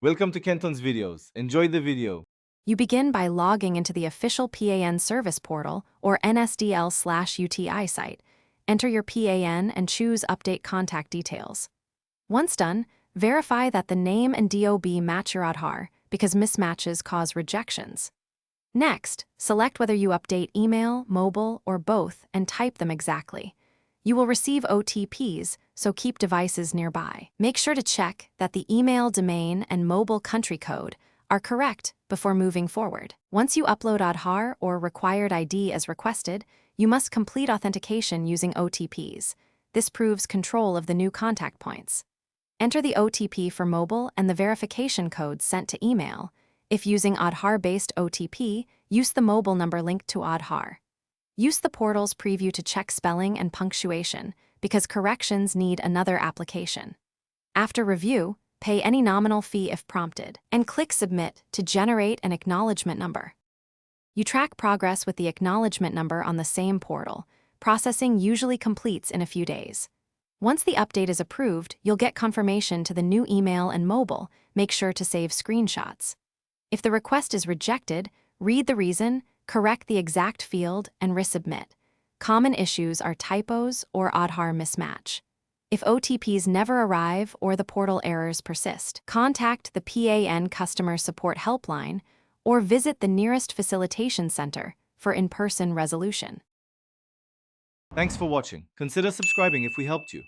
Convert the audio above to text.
Welcome to Kenton's videos. Enjoy the video. You begin by logging into the official PAN service portal or NSDL/UTI site. Enter your PAN and choose Update Contact Details. Once done, verify that the name and DOB match your Aadhaar because mismatches cause rejections. Next, select whether you update email, mobile, or both and type them exactly. You will receive OTPs, so keep devices nearby. Make sure to check that the email, domain, and mobile country code are correct before moving forward. Once you upload Aadhaar or required ID as requested, you must complete authentication using OTPs. This proves control of the new contact points. Enter the OTP for mobile and the verification code sent to email. If using Aadhaar-based OTP, use the mobile number linked to Aadhaar. Use the portal's preview to check spelling and punctuation because corrections need another application. After review, pay any nominal fee if prompted, and click Submit to generate an acknowledgement number. You track progress with the acknowledgement number on the same portal. Processing usually completes in a few days. Once the update is approved, you'll get confirmation to the new email and mobile. Make sure to save screenshots. If the request is rejected, read the reason, correct the exact field, and resubmit. Common issues are typos or Aadhaar mismatch. If OTPs never arrive or the portal errors persist, contact the PAN Customer Support Helpline or visit the nearest facilitation center for in-person resolution. Thanks for watching. Consider subscribing if we helped you.